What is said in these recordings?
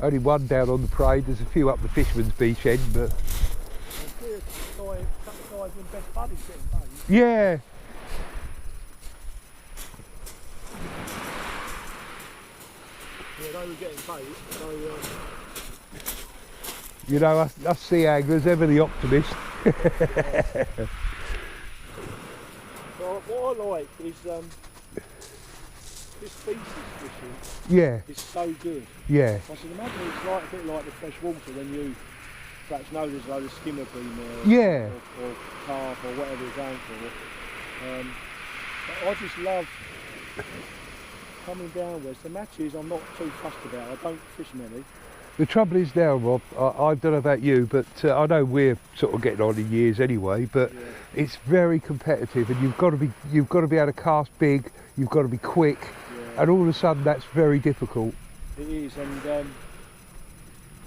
Only one down on the parade. There's a few up the Fisherman's Beach end, but... A couple of guys with best buddies getting paid. Yeah. Yeah, they were getting paid, so... You know, us sea anglers, ever the optimist. Well, what I like is this species fishing Yeah, is so good. yeah, I should imagine it's like a bit like the fresh water when you perhaps know there's a load of skimmer bean there, Yeah. or carp or whatever you're going for. But I just love coming down west. The matches I'm not too fussed about. I don't fish many. the trouble is now, Rob, I don't know about you, but I know we're sort of getting on in years anyway, but Yeah. it's very competitive, and you've got to be able to cast big, you've got to be quick, Yeah. and all of a sudden that's very difficult. It is, and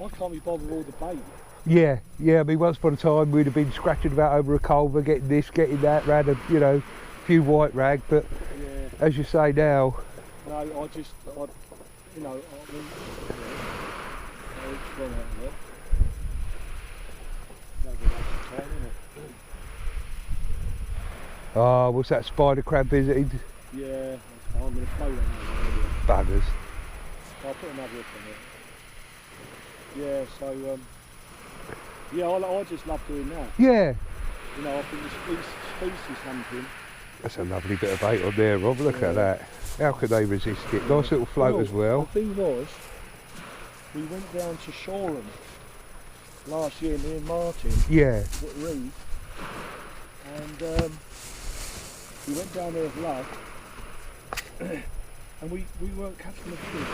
I can't be bothered with all the bait. Yeah, I mean, once upon a time we'd have been scratching about over a culver, getting this, getting that, round a, few white rag, but Yeah. as you say now, No, I mean, it's gone out there. That'll be nice and tight, isn't it? what's that spider crab visiting? Yeah, I'm going to float on that one. Buggers. I'll put another hook on it. Yeah, so, yeah, I just love doing that. Yeah, I think the species hunting. that's a lovely bit of bait on there, Rob, look at that. How could they resist it? Yeah. Nice little float as well. The thing was, we went down to shore last year, me and Martin, Yeah, at Reed, and we went down there with luck, and we weren't catching the fish,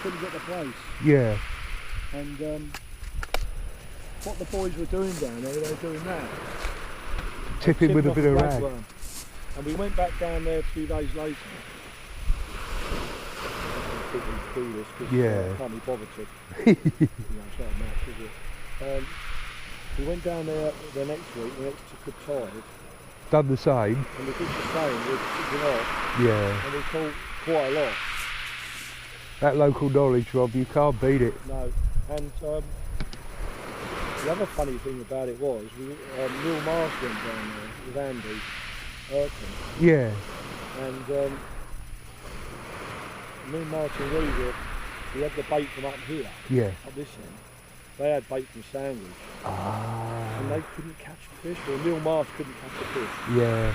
couldn't get the place, yeah, and what the boys were doing down there, they were doing that. tipping with a off bit of rag. ragworm. And we went back down there a few days later. I think we do this because Yeah. I can't be bothered to. It's not a match, is it? We went down there the next week, we took a tide, Done the same. and we did the same, we took it off, Yeah, and we caught quite a lot. that local knowledge, Rob, you can't beat it. No, and the other funny thing about it was, Neil Mars went down there with Andy Erkin, Yeah, and me and Martin Reed, we had the bait from up here, yeah. up this end. They had bait from Sandwich, and they couldn't catch the fish, or Neil Marsh couldn't catch the fish. Yeah,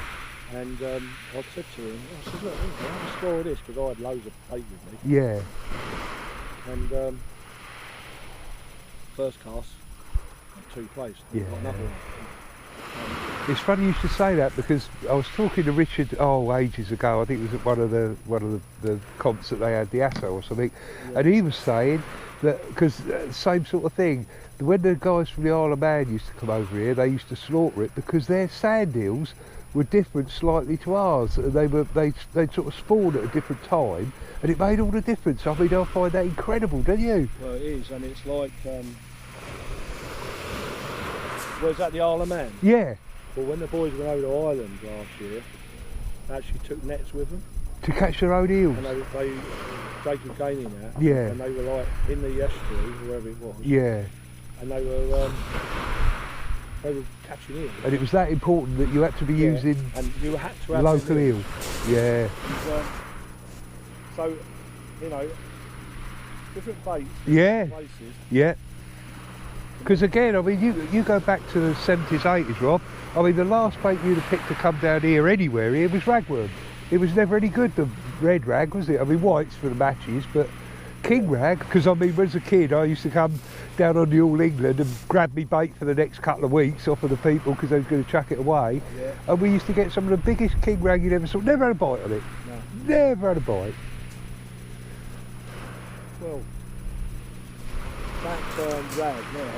And I said to him, I said, look, have a score of this, because I had loads of bait with me. yeah, And first cast, two placed. Yeah. Got another one. it's funny you should say that, because I was talking to Richard ages ago. I think it was at one of the comps that they had, the Asso or something, Yeah. and he was saying that because same sort of thing. When the guys from the Isle of Man used to come over here, they used to slaughter it because their sand eels were different slightly to ours. They'd sort of spawn at a different time, and it made all the difference. I mean, I find that incredible, don't you? Well, it is, and it's like, was that the Isle of Man? Yeah, Well, when the boys went over to Ireland last year, they actually took nets with them, to catch their own eels. and they Jake and Jamie now, Yeah. and they were like in the estuary, wherever it was, Yeah, and they were catching eels. and it was that important that you had to be Yeah, using and you had to have local them eel. Yeah, And, so, different baits, yeah, places. yeah. Because again, I mean, you go back to the 70s, 80s, Rob. I mean, the last bait you'd have picked to come down here anywhere here was ragworm. It was never any good, the red rag, was it? I mean, whites for the matches, but king rag, because I mean, as a kid, I used to come down on the All England and grab me bait for the next couple of weeks off of the people because they were going to chuck it away. Yeah. And we used to get some of the biggest king rag you'd ever saw. Never had a bite on it. No. Never had a bite. Well, that rag now,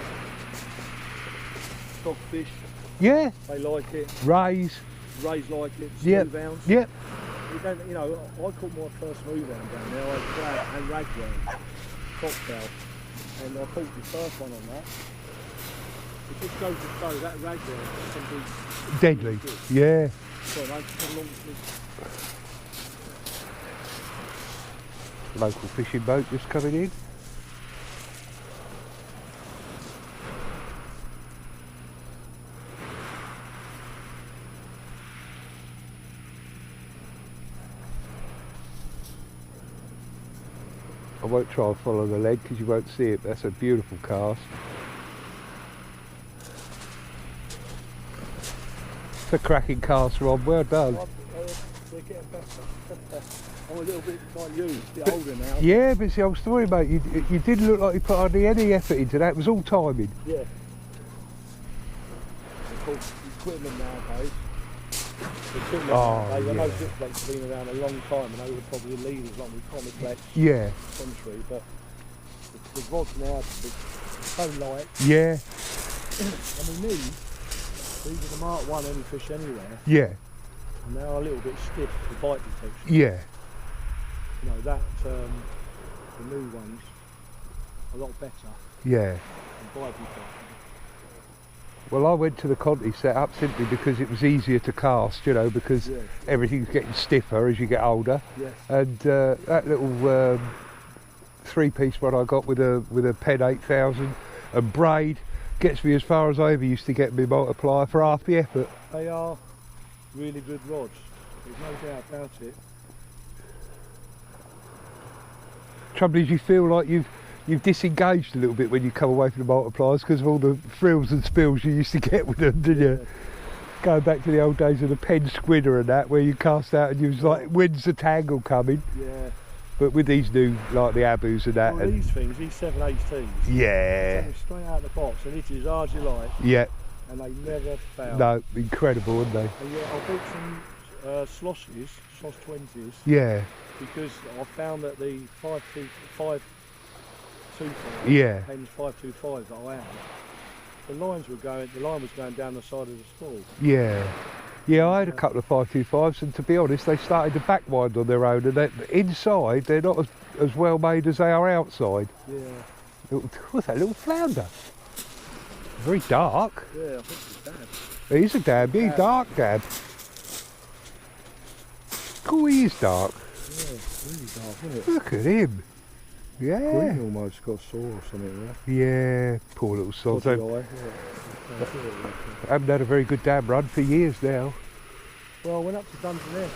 stockfish, Yeah, they like it, rays. rays like it, Yep. smooth ounce. Yep. You don't, I caught my first smooth ounce down there, I had crab and ragworm, cocktail, and I caught the first one on that. It just goes to show that ragworm can be Deadly. good. Yeah. So I come along to this. Local fishing boat just coming in. I won't try and follow the lead because you won't see it. That's a beautiful cast. It's a cracking cast, Rob. Well done. They're getting better. I'm a little bit like you, a bit older now. Yeah, but it's the old story, mate. You didn't look like you put hardly any effort into that. It was all timing. Yeah. Of course, equipment nowadays. Equipment nowadays. Yeah. I know Zipflex have been around a long time, and they were probably leaders like with Comet Flex. Yeah. Century, but the rods now are so light. Yeah. I mean, these are the Mark 1 any fish anywhere. Yeah. And they are a little bit stiff for bite detection. Yeah. You know, that, the new ones, a lot better Yeah. than bite detection. Well, I went to the Conti setup simply because it was easier to cast, you know, because Yes. everything's getting stiffer as you get older. Yes. And that little three-piece one I got with a Pen 8000 and braid gets me as far as I ever used to get my multiplier for half the effort. They are really good rods. There's no doubt about it. Trouble is, you feel like you've disengaged a little bit when you come away from the multipliers because of all the frills and spills you used to get with them, didn't you? Going back to the old days of the Pen Squidder and that, where you cast out and you was like, when's the tangle coming? Yeah. But with these new, like the Abus and that. Well, and these things, these 718s, yeah. take them straight out of the box and hit it as hard as you like, Yeah. and they never fail. No, incredible, aren't they? And yeah, I bought some sloshes, slosh 20s, Yeah. because I found that the 525, Yeah. Pens 525s that I had, the line was going down the side of the spool. Yeah. Yeah, I had a couple of 525s, and to be honest, they started to backwind on their own, and inside they're not as well made as they are outside. Yeah. What's that little flounder? Very dark. Yeah, I think it's bad. He's a dab, he's dark dab. Cool, he is dark. Yeah, it's really dark, isn't it? Look at him. Yeah. Green almost got sore or something there. Yeah, poor little sods. I Yeah. haven't had a very good dam run for years now. Well, I went up to Dungeness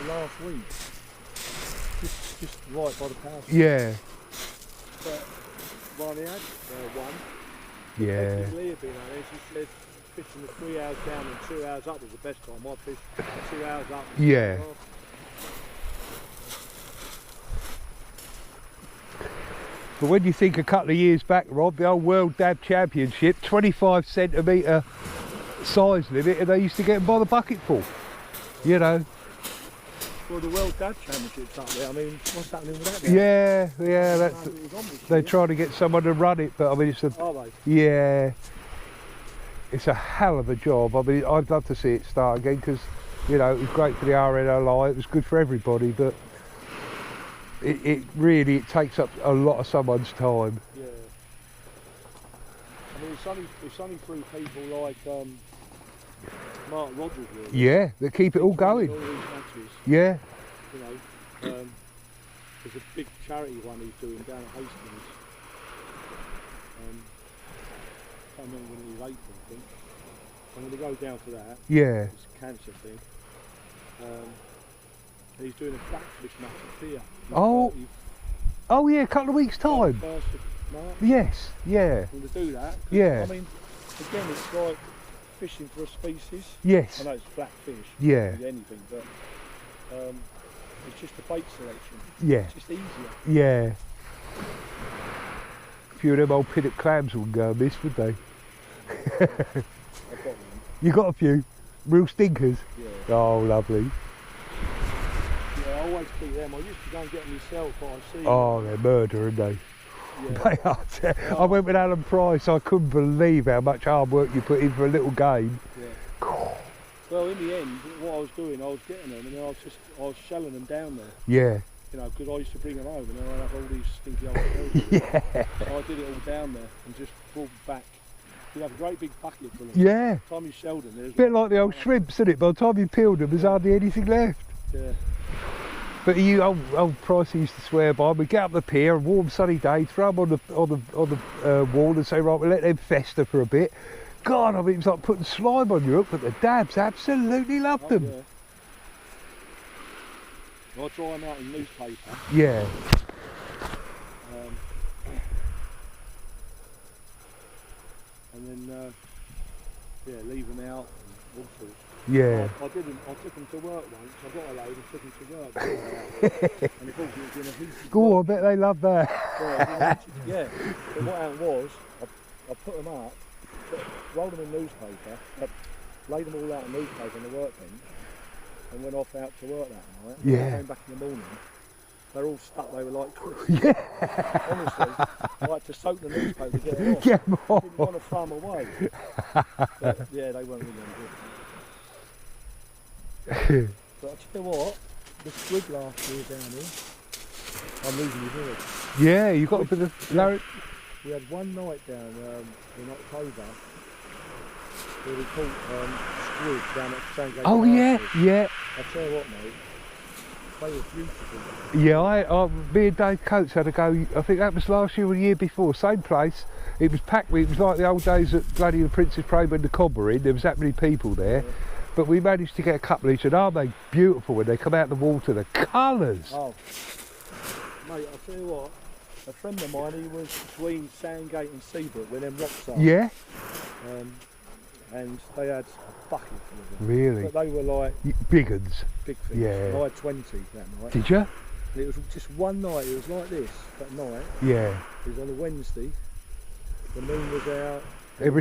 last week, just right by the power station. Yeah. But Ronnie had one. Yeah. Lee had been out there. She said fishing the 3 hours down and 2 hours up was the best time. I fished 2 hours up. Yeah. But when you think a couple of years back, Rob, the old World Dab Championship, 25 centimetre size limit, and they used to get them by the bucketful. You know. Well, the World Dab Championships up there, I mean, what's happening with that now? Yeah, they're trying to get someone to run it, but I mean, it's a... Are they? Yeah. It's a hell of a job. I mean, I'd love to see it start again because, you know, it was great for the RNLI, it was good for everybody, but it really takes up a lot of someone's time. Yeah. I mean, it's only through people like Mark Rogers, really. Yeah, they keep it all going. All these matches, Yeah. you know, there's a big charity one he's doing down at Hastings. I can't remember when it was April, I think. I'm going to go down to that. Yeah. It's a cancer thing. And he's doing a blackfish match at Here. Oh. Oh yeah, a couple of weeks' time. 1st of March. Yes, yeah. I'm going to do that. Yeah. I mean, again, it's like fishing for a species. Yes. I know it's blackfish. Yeah. Anything, but it's just a bait selection. Yeah. It's just easier. Yeah. A few of them old pinnock clams wouldn't go amiss, would they? I've got one. You got a few? Real stinkers? Yeah. Oh, lovely. Yeah, I always keep them. I used to go and get them myself, but I see. Oh, they're murder, aren't they? Yeah. They are. I went with Alan Price. I couldn't believe how much hard work you put in for a little game. Yeah. Well, in the end, what I was doing, I was getting them, and then I was shelling them down there. Yeah. You know, because I used to bring them home, and then I'd have all these stinky old clothes. Yeah. So I did it all down there and just brought back. You'd have a great big bucket full of them. Yeah. By the time you shelled them, there's Bit like the old shrimps, isn't it? By the time you peeled them, there's hardly anything left. Yeah. But you, old Price used to swear by. We get up the pier, a warm sunny day, throw them on the wall, and say, right, we'll let them fester for a bit. God, I mean, it was like putting slime on your hook, but the dabs absolutely loved them. Yeah. I dry them out in newspaper. Yeah. yeah, leave them out and all sorts. Yeah. I took them to work once. I got a load and took them to work. And of course it was in a heated Go on, I work. bet they love that. Yeah. But what happened was, I put them up, rolled them in newspaper, laid them all out in newspaper on the workbench, and went off out to work that night. Yeah. When I came back in the morning, they're all stuck, they were like crisps. Yeah. Honestly, I had to soak the newspaper to get it off. Get 'em I off. didn't want to throw them away. But, yeah, they weren't really good. But I tell you what, the squid last year down here, I'm losing his head. Yeah, you got a bit of larynx. We had one night down in October where we caught squid down at Sandgate. Oh yeah, yeah. I tell you what, mate, they were beautiful. Yeah, me and Dave Coates had a go, I think that was last year or the year before, same place. It was packed, it was like the old days at bloody the Princess Parade when the Cobb were in, there was that many people there. Yeah. But we managed to get a couple each, and are they beautiful when they come out of the water, the colours. Oh, mate, I'll tell you what, a friend of mine, he was between Sandgate and Seabrook where them rocks are. Yeah? And they had a bucket full of them. Really? But they were like... Big uns. Big fish. Yeah. I had 20 that night. Did you? And it was just one night, it was like this, that night. Yeah. It was on a Wednesday, the moon was out. Everything